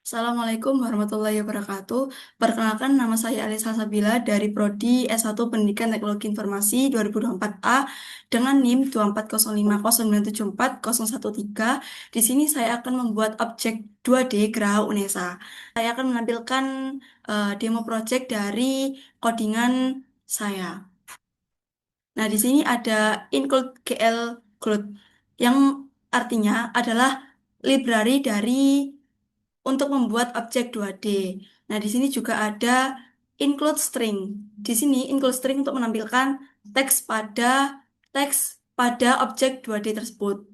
Assalamualaikum warahmatullahi wabarakatuh. Perkenalkan, nama saya Alisa Sabila dari Prodi S1 Pendidikan Teknologi Informasi 2024A dengan NIM 24050974013. Di sini saya akan membuat objek 2D Geraha Unesa. Saya akan menampilkan demo project dari codingan saya. Nah, di sini ada include GL Cloud yang artinya adalah library dari untuk membuat objek 2D. Nah, di sini juga ada include string. Di sini include string untuk menampilkan teks pada objek 2D tersebut.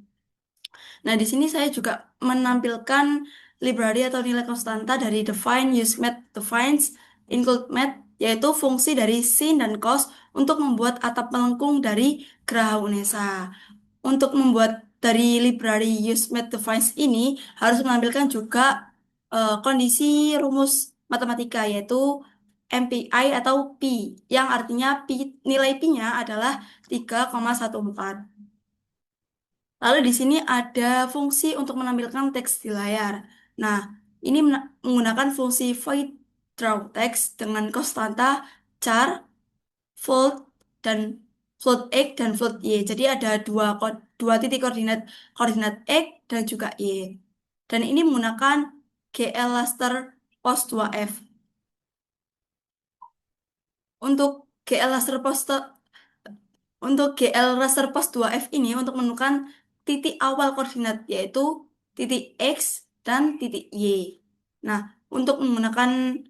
Nah, di sini saya juga menampilkan library atau nilai konstanta dari define, use math, defines, include math, yaitu fungsi dari sin dan cos untuk membuat atap melengkung dari geraha UNESA. Untuk membuat dari library use math defines ini harus menampilkan juga kondisi rumus matematika yaitu MPI atau Pi yang artinya nilai Pi-nya adalah 3,14. Lalu di sini ada fungsi untuk menampilkan teks di layar. Nah, ini menggunakan fungsi void draw text dengan konstanta char, float, dan float x dan float y. Jadi ada dua titik koordinat koordinat x dan juga y. Dan ini menggunakan GL raster pos 2F. Untuk GL raster pos Untuk GL raster pos 2F ini untuk menemukan titik awal koordinat yaitu titik X dan titik Y. Nah, untuk menggunakan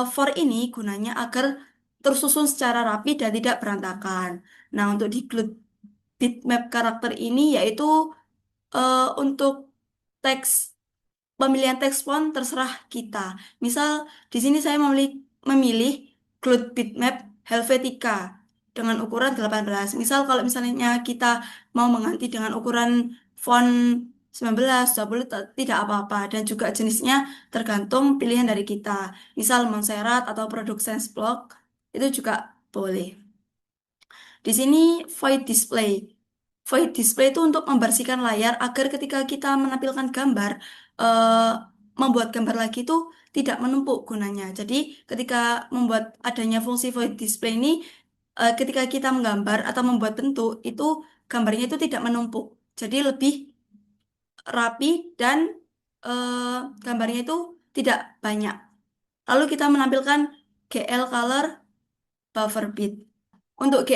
for ini gunanya agar tersusun secara rapi dan tidak berantakan. Nah, untuk di bitmap karakter ini yaitu untuk teks pemilihan teks font terserah kita. Misal di sini saya memilih Cloud Bitmap Helvetica dengan ukuran 18. Misal kalau misalnya kita mau mengganti dengan ukuran font 19, 20 tidak apa-apa dan juga jenisnya tergantung pilihan dari kita. Misal Montserrat atau produk Sense Block itu juga boleh. Di sini void display. Void display itu untuk membersihkan layar agar ketika kita menampilkan gambar, eh, membuat gambar lagi itu tidak menumpuk gunanya. Jadi ketika membuat adanya fungsi void display ini, ketika kita menggambar atau membuat bentuk itu gambarnya itu tidak menumpuk. Jadi lebih rapi dan eh, gambarnya itu tidak banyak. Lalu kita menampilkan GL color buffer bit. Untuk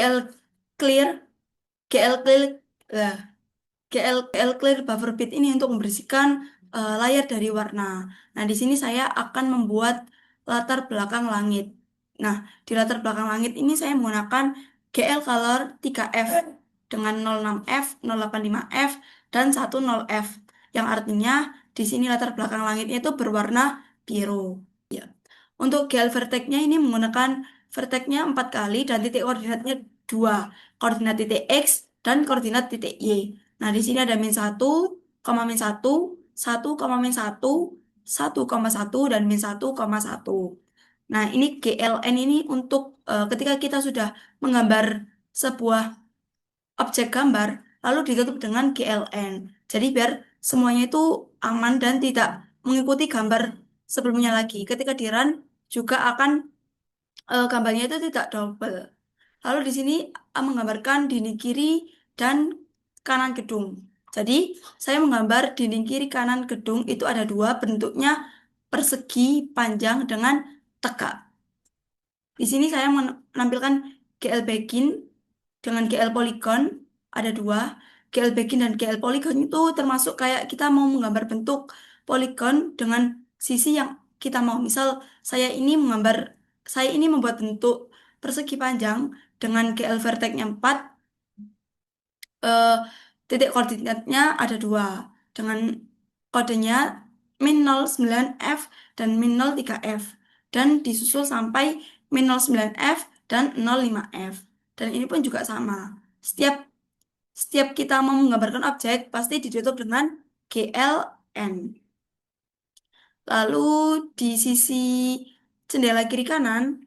clear GL clear eh, GL clear buffer bit ini untuk membersihkan layar dari warna. Nah, di sini saya akan membuat latar belakang langit. Nah, di latar belakang langit ini saya menggunakan GL color 3F dengan 06F, 085F, dan 10F. Yang artinya di sini latar belakang langitnya itu berwarna biru. Untuk GL vertexnya ini menggunakan vertexnya 4 kali dan titik koordinatnya 2. Koordinat titik X dan koordinat titik Y. Nah, di sini ada min 1, min 1, 1, min 1, 1, 1, dan min 1, 1. Nah, ini GLN ini untuk ketika kita sudah menggambar sebuah objek gambar, lalu ditutup dengan GLN. Jadi biar semuanya itu aman dan tidak mengikuti gambar sebelumnya lagi. Ketika di run juga akan gambarnya itu tidak double. Lalu di sini menggambarkan dinding kiri dan kanan gedung. Jadi saya menggambar dinding kiri kanan gedung itu ada dua bentuknya persegi panjang dengan tegak. Di sini saya menampilkan GL Begin dengan GL Polygon ada dua. GL Begin dan GL Polygon itu termasuk kayak kita mau menggambar bentuk poligon dengan sisi yang kita mau. Misal saya ini membuat bentuk persegi panjang dengan GL vertexnya 4, eh, titik koordinatnya ada dua dengan kodenya min 09F dan min 03F dan disusul sampai min 09F dan 05F dan ini pun juga sama. Setiap setiap kita mau menggambarkan objek pasti ditutup dengan GLN. Lalu di sisi jendela kiri kanan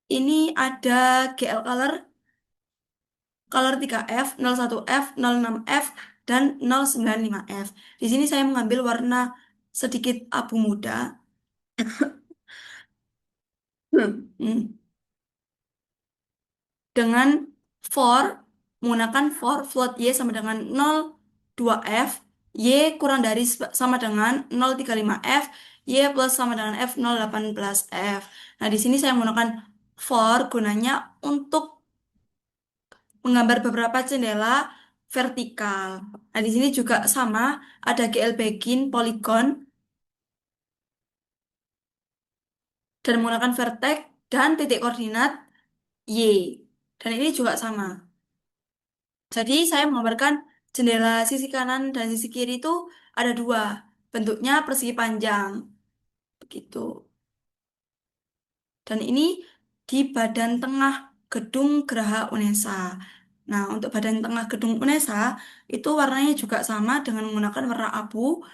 ini ada GL color 3F, 01F, 06F, dan 095F. Di sini saya mengambil warna sedikit abu muda. Hmm. Dengan for menggunakan for float y sama dengan 0,2 f, y kurang dari sama dengan 0,35 f, y plus sama dengan f 0,18 f. Nah, di sini saya menggunakan for gunanya untuk menggambar beberapa jendela vertikal. Nah, di sini juga sama, ada GL Begin Polygon dan menggunakan vertex dan titik koordinat Y. Dan ini juga sama. Jadi saya menggambarkan jendela sisi kanan dan sisi kiri itu ada dua. Bentuknya persegi panjang. Begitu. Dan ini di badan tengah gedung Geraha Unesa. Nah, untuk badan tengah gedung Unesa itu warnanya juga sama dengan menggunakan warna abu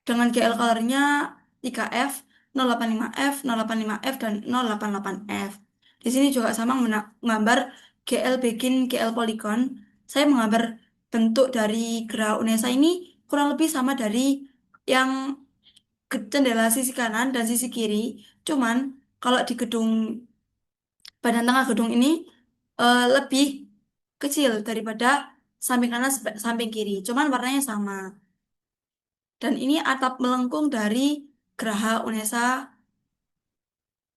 dengan GL colornya 3F, 085F, 085F, dan 088F. Di sini juga sama menggambar GL Begin GL Polygon. Saya menggambar bentuk dari Geraha Unesa ini kurang lebih sama dari yang jendela sisi kanan dan sisi kiri. Cuman kalau di gedung badan tengah gedung ini lebih kecil daripada samping kanan samping kiri. Cuman warnanya sama. Dan ini atap melengkung dari Geraha Unesa.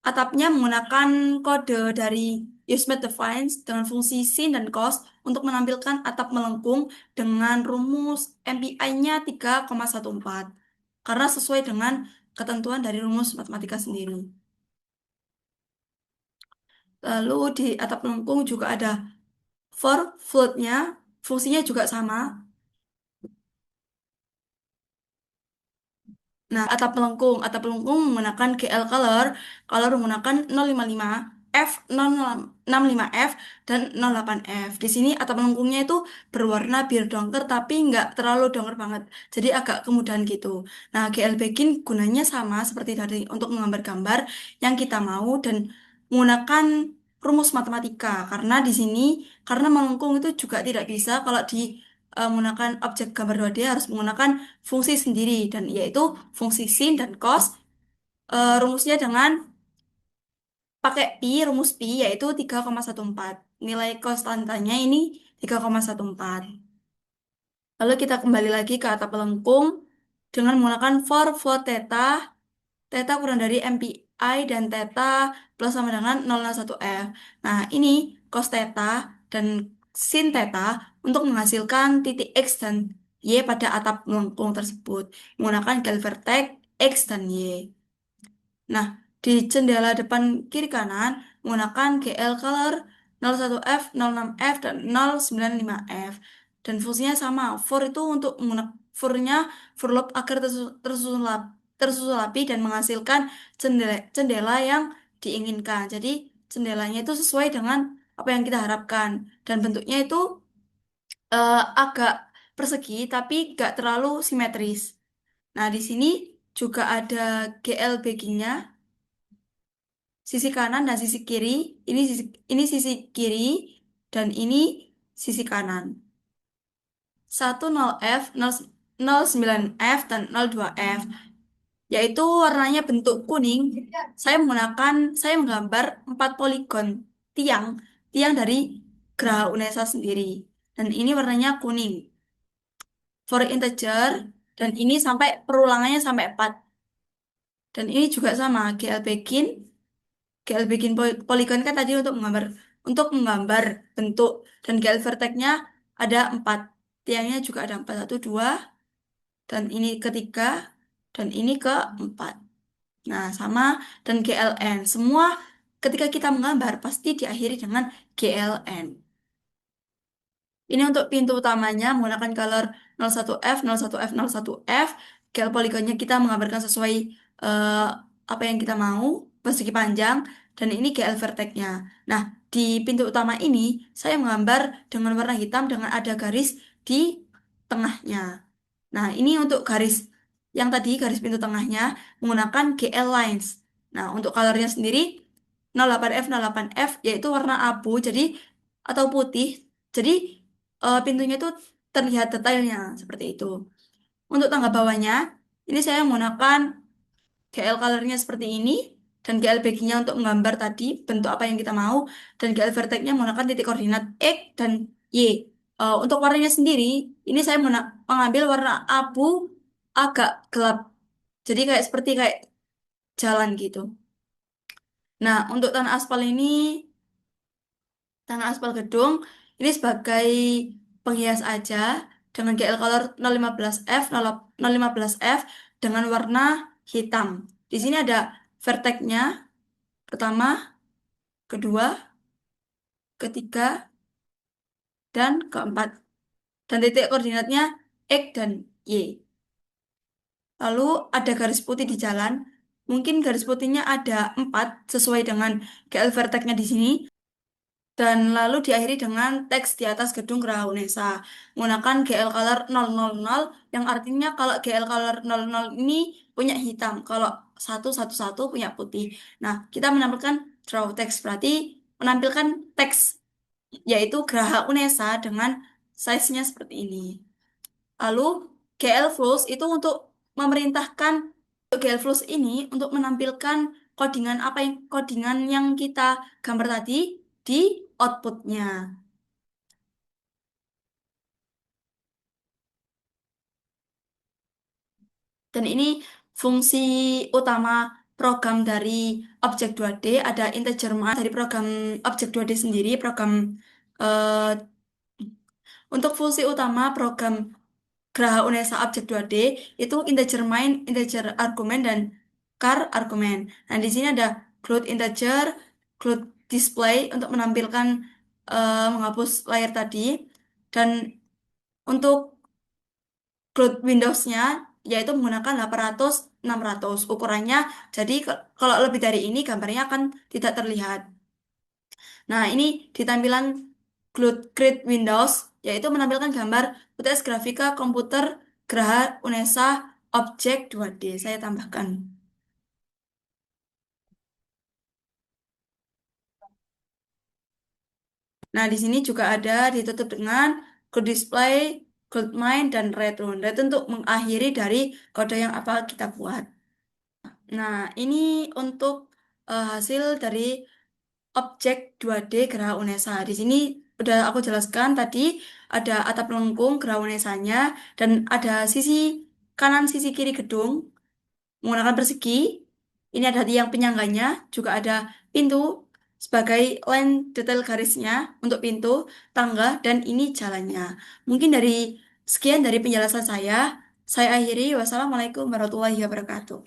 Atapnya menggunakan kode dari Usenet Defines dengan fungsi sin dan cos untuk menampilkan atap melengkung dengan rumus MPI-nya 3,14. Karena sesuai dengan ketentuan dari rumus matematika sendiri. Lalu di atap melengkung juga ada for float-nya, fungsinya juga sama. Nah, atap melengkung menggunakan GL color, color menggunakan 055 F, 065F, dan 08F. Di sini atap melengkungnya itu berwarna biru dongker, tapi nggak terlalu dongker banget. Jadi agak kemudahan gitu. Nah, GL Begin gunanya sama seperti tadi untuk menggambar gambar yang kita mau dan menggunakan rumus matematika. Karena di sini, karena melengkung itu juga tidak bisa kalau di menggunakan objek gambar 2D harus menggunakan fungsi sendiri dan yaitu fungsi sin dan cos rumusnya dengan pakai pi rumus pi yaitu 3,14 nilai konstantanya ini 3,14. Lalu kita kembali lagi ke atap melengkung dengan menggunakan for float theta. Theta kurang dari MPI dan theta plus sama dengan 0,1 F. Nah, ini cos theta dan sin theta untuk menghasilkan titik X dan Y pada atap melengkung tersebut menggunakan garis vertex X dan Y. Nah, di jendela depan kiri kanan menggunakan GL color 01F, 06F, dan 095F. Dan fungsinya sama. For itu untuk menggunakan fornya for loop agar tersusun rapi dan menghasilkan jendela yang diinginkan. Jadi jendelanya itu sesuai dengan apa yang kita harapkan. Dan bentuknya itu agak persegi tapi gak terlalu simetris. Nah, di sini juga ada GL baggingnya sisi kanan dan sisi kiri. Ini sisi kiri dan ini sisi kanan. 10F, 09F dan 02F. Yaitu warnanya bentuk kuning. Saya menggambar 4 poligon tiang, tiang dari Geraha Unesa sendiri. Dan ini warnanya kuning. For integer dan ini sampai perulangannya sampai 4. Dan ini juga sama, GL Begin. GL bikin poligon kan tadi untuk menggambar bentuk dan GL vertexnya ada 4. Tiangnya juga ada 4, 1, 2, dan ini ketiga, dan ini keempat. Nah, sama dan GLN. Semua ketika kita menggambar pasti diakhiri dengan GLN. Ini untuk pintu utamanya menggunakan color 01F, 01F, 01F. Scale poligonnya kita menggambarkan sesuai eh, apa yang kita mau, persegi panjang, dan ini GL vertexnya. Nah, di pintu utama ini saya menggambar dengan warna hitam dengan ada garis di tengahnya. Nah, ini untuk garis yang tadi, garis pintu tengahnya menggunakan GL lines. Nah, untuk colornya sendiri 08F, 08F yaitu warna abu, jadi atau putih. Jadi pintunya itu terlihat detailnya seperti itu. Untuk tangga bawahnya, Ini saya menggunakan GL colornya seperti ini dan GL backingnya untuk menggambar tadi bentuk apa yang kita mau dan GL vertexnya menggunakan titik koordinat X dan Y. Untuk warnanya sendiri, ini saya mengambil warna abu agak gelap. Jadi kayak seperti kayak jalan gitu. Nah, untuk tanah aspal gedung ini sebagai penghias aja dengan GL color 015F 015F dengan warna hitam. Di sini ada vertexnya pertama, kedua, ketiga, dan keempat. Dan titik koordinatnya X dan Y. Lalu ada garis putih di jalan. Mungkin garis putihnya ada 4 sesuai dengan GL vertexnya di sini. Dan lalu diakhiri dengan teks di atas gedung Geraha Unesa menggunakan GL Color 000 yang artinya kalau GL Color 00 ini punya hitam, kalau 111 punya putih. Nah, kita menampilkan draw text berarti menampilkan teks yaitu Geraha Unesa dengan size-nya seperti ini. Lalu GL Flows itu untuk memerintahkan GL Flows ini untuk menampilkan codingan yang kita gambar tadi di outputnya. Dan ini fungsi utama program dari Objek 2D ada integer math dari program Objek 2D sendiri, program eh, untuk fungsi utama program Geraha Unesa Objek 2D itu integer main, integer argumen, dan char argumen. Nah, di sini ada float integer, float display untuk menampilkan menghapus layar tadi, dan untuk float Windows-nya yaitu menggunakan 800 600 ukurannya. Jadi kalau lebih dari ini gambarnya akan tidak terlihat. Nah, ini di tampilan Grid Windows, yaitu menampilkan gambar UTS Grafika Komputer Graha Unesa Objek 2D. Saya tambahkan. Nah, di sini juga ada ditutup dengan Good Display, Good Mind, dan Red Rune. Red untuk mengakhiri dari kode yang apa kita buat. Nah, ini untuk hasil dari objek 2D Geraha Unesa. Di sini udah aku jelaskan tadi ada atap lengkung Geraha Unesanya dan ada sisi kanan sisi kiri gedung menggunakan persegi. Ini ada tiang penyangganya, juga ada pintu sebagai line detail garisnya untuk pintu, tangga, dan ini jalannya. Mungkin dari sekian dari penjelasan saya akhiri. Wassalamualaikum warahmatullahi wabarakatuh.